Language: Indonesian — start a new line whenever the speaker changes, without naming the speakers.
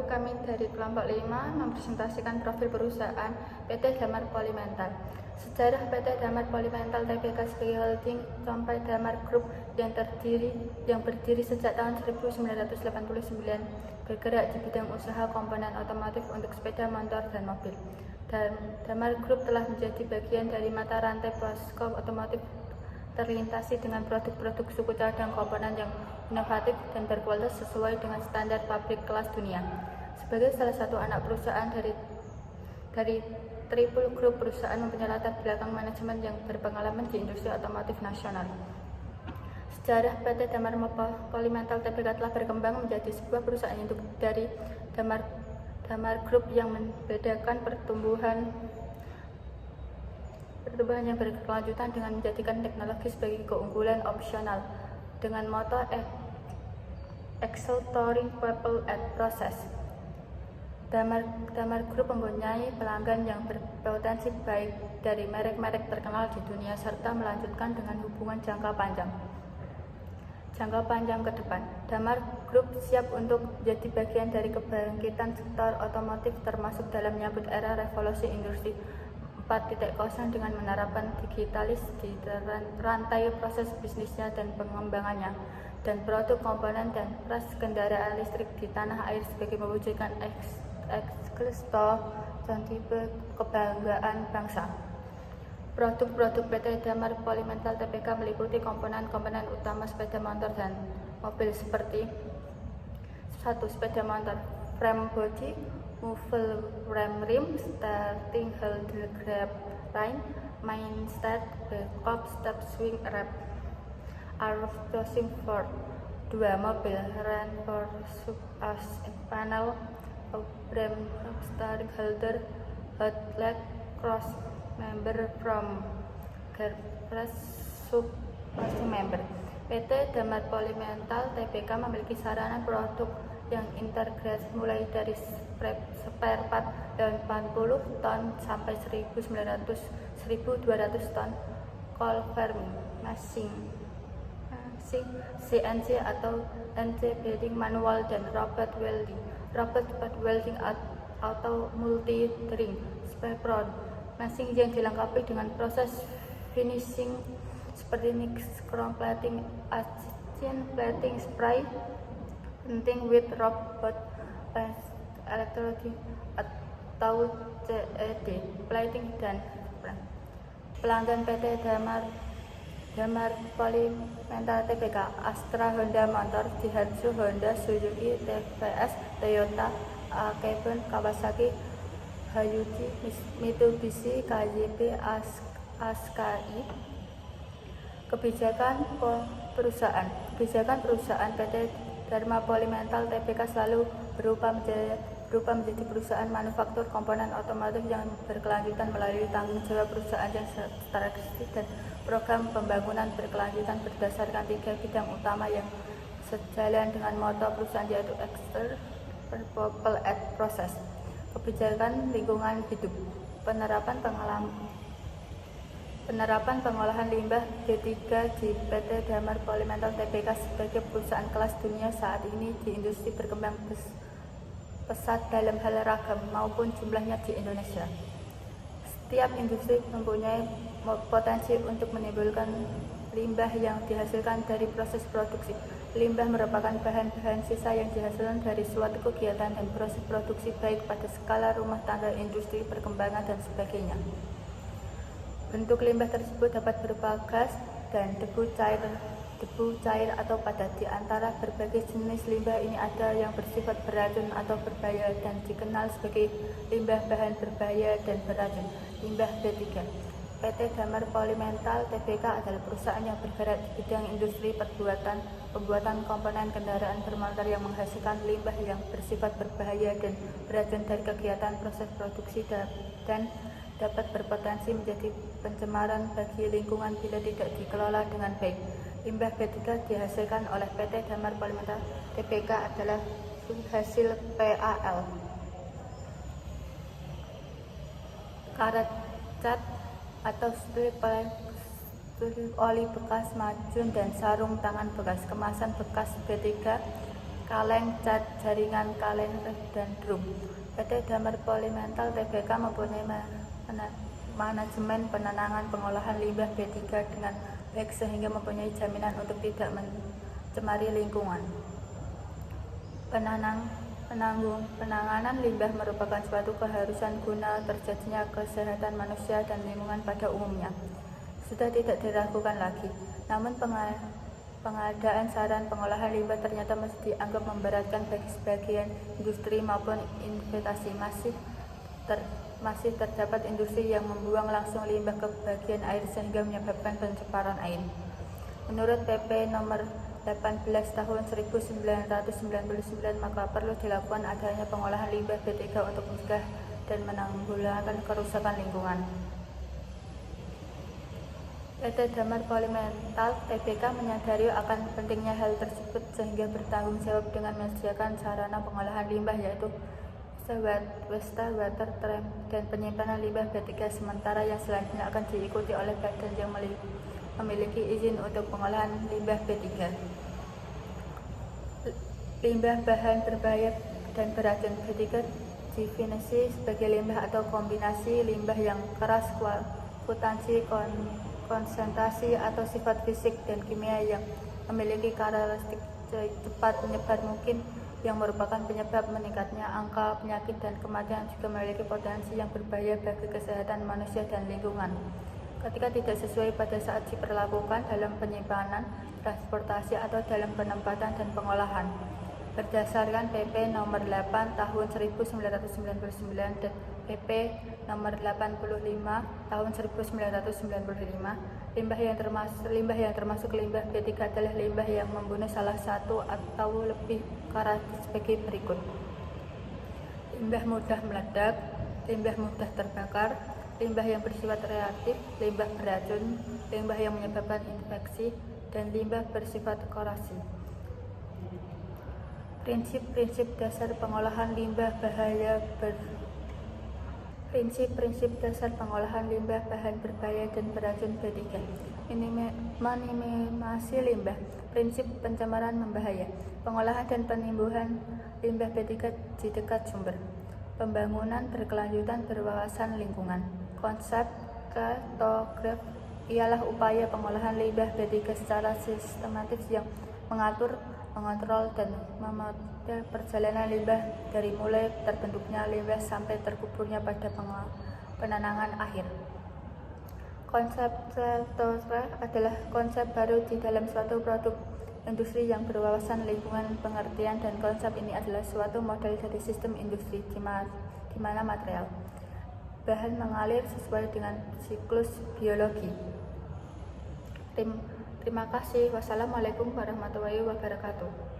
kami dari kelompok 5 mempresentasikan profil perusahaan PT Damar Polymetal. Sejarah PT Damar Polymetal Tbk sebagai holding sampai Damar Group yang berdiri sejak tahun 1989, bergerak di bidang usaha komponen otomotif untuk sepeda motor dan mobil. Damar Group telah menjadi bagian dari mata rantai posko otomotif, terlintasi dengan produk-produk suku cadang komponen yang inovatif dan berkualitas sesuai dengan standar pabrik kelas dunia. Sebagai salah satu anak perusahaan dari Triple Group, perusahaan mempunyai latar belakang manajemen yang berpengalaman di industri otomotif nasional. Sejarah PT Damar Polymetal Tbk telah berkembang menjadi sebuah perusahaan induk dari Damar Group yang membedakan pertumbuhan yang berkelanjutan dengan menjadikan teknologi sebagai keunggulan opsional dengan moto Accelerating People at Process. Damar Group mempunyai pelanggan yang berpotensi baik dari merek-merek terkenal di dunia serta melanjutkan dengan hubungan jangka panjang ke depan. Damar Group siap untuk menjadi bagian dari kebangkitan sektor otomotif termasuk dalam menyambut era revolusi industri 4.0 dengan menerapkan digitalis di rantai proses bisnisnya dan pengembangannya, dan produk komponen dan ras kendaraan listrik di tanah air sebagai mewujudkan eksklusif dan tipe kebanggaan bangsa. Produk-produk PT Damar Polymetal Tbk meliputi komponen-komponen utama sepeda motor dan mobil seperti 1. Sepeda motor, frame body, muffle frame rim, starting handle grab line, mainstay, backup step swing wrap, arrow closing fork. 2. Mobil, reinforced panel, frame, steering holder, hot leg, cross member from gearbox suspension member. PT Damar Polymetal Tbk memiliki sarana produk yang integrasi mulai dari spare part 80 ton sampai 1.200 ton, cold forming, machine, CNC atau NC bearing manual, dan robot welding atau multi ring spray mesin yang dilengkapi dengan proses finishing seperti chrome plating, acian plating, spray painting with robot electrode atau CED plating, dan pelanggan PT Damar Polymetal Tbk Astra, Honda Motor, Daihatsu, Honda, Suzuki, TVS, Toyota, Akebon, Kawasaki, Hyundai, Mitsubishi, KYP, Asahi. Kebijakan perusahaan PT Damar Polymetal Tbk selalu berupa menjadi perusahaan manufaktur komponen otomotif yang berkelanjutan melalui tanggung jawab perusahaan yang strategis dan program pembangunan berkelanjutan berdasarkan 3 bidang utama yang sejalan dengan moto perusahaan, yaitu Accelerating People at Process. Kebijakan lingkungan hidup, penerapan pengolahan limbah B3 di PT Damar Polymetal Tbk sebagai perusahaan kelas dunia saat ini di industri berkembang pesat dalam hal ragam maupun jumlahnya di Indonesia. Setiap industri mempunyai potensi untuk menimbulkan limbah yang dihasilkan dari proses produksi. Limbah merupakan bahan-bahan sisa yang dihasilkan dari suatu kegiatan dan proses produksi, baik pada skala rumah tangga, industri, perkembangan, dan sebagainya. Bentuk limbah tersebut dapat berupa gas dan debu cair atau padat. Di antara berbagai jenis limbah ini ada yang bersifat beracun atau berbahaya dan dikenal sebagai limbah bahan berbahaya dan beracun, limbah B3. PT Damar Polymetal Tbk adalah perusahaan yang bergerak di bidang industri pembuatan komponen kendaraan bermotor yang menghasilkan limbah yang bersifat berbahaya dan beracun dari kegiatan proses produksi dan dapat berpotensi menjadi pencemaran bagi lingkungan bila tidak dikelola dengan baik. Limbah B3 dihasilkan oleh PT Damar Polymetal Tbk adalah hasil PAL, karet cat atau strip oli bekas, macun, dan sarung tangan bekas. Kemasan bekas B3 kaleng, cat, jaringan, kaleng, dan drum. PT Damar Polymetal Tbk mempunyai manajemen penanganan pengolahan limbah B3 dengan baik sehingga mempunyai jaminan untuk tidak mencemari lingkungan. Penanganan limbah merupakan suatu keharusan guna terjadinya kesehatan manusia dan lingkungan pada umumnya. Sudah tidak diragukan lagi. Namun pengadaan saran pengolahan limbah ternyata masih dianggap memberatkan bagi sebagian industri maupun investasi. Masih terdapat industri yang membuang langsung limbah ke bagian air sehingga menyebabkan pencemaran air. Menurut PP nomor 18 tahun 1999, maka perlu dilakukan adanya pengolahan limbah B3 untuk mencegah dan menanggulangi kerusakan lingkungan. PT Damar Polymetal Tbk menyadari akan pentingnya hal tersebut sehingga bertanggung jawab dengan menyediakan sarana pengolahan limbah yaitu wastewater treatment dan penyimpanan limbah B3 sementara yang selanjutnya akan diikuti oleh badan yang memiliki izin untuk pengolahan limbah B3. Limbah bahan berbahaya dan beracun B3 definisi sebagai limbah atau kombinasi limbah yang keras, kuantitas, konsentrasi atau sifat fisik dan kimia yang memiliki karakteristik cepat menyebar mungkin, yang merupakan penyebab meningkatnya angka penyakit dan kematian, juga memiliki potensi yang berbahaya bagi kesehatan manusia dan lingkungan ketika tidak sesuai pada saat diperlakukan dalam penyimpanan, transportasi, atau dalam penempatan dan pengolahan. Berdasarkan PP nomor 8 tahun 1999 dan PP nomor 85 tahun 1995, limbah yang termasuk limbah B3 adalah limbah yang membunuh salah satu atau lebih karakteristik sebagai berikut: limbah mudah meledak, limbah mudah terbakar, limbah yang bersifat reaktif, limbah beracun, limbah yang menyebabkan infeksi, dan limbah bersifat korasi. Prinsip-prinsip dasar pengolahan limbah Prinsip-prinsip dasar pengolahan limbah bahan berbahaya dan beracun B3. Minimasi limbah. Prinsip pencemaran membahaya. Pengolahan dan penimbunan limbah B3 di dekat sumber. Pembangunan berkelanjutan berwawasan lingkungan. Konsep kartograf ialah upaya pengolahan limbah B3 secara sistematis yang mengatur, mengontrol, dan memonitor perjalanan limbah dari mulai terbentuknya limbah sampai terkuburnya pada penanganan akhir. Konsep kartograf adalah konsep baru di dalam suatu produk industri yang berwawasan lingkungan. Pengertian dan konsep ini adalah suatu model dari sistem industri di mana material bahan mengalir sesuai dengan siklus biologi. Terima kasih. Wassalamualaikum warahmatullahi wabarakatuh.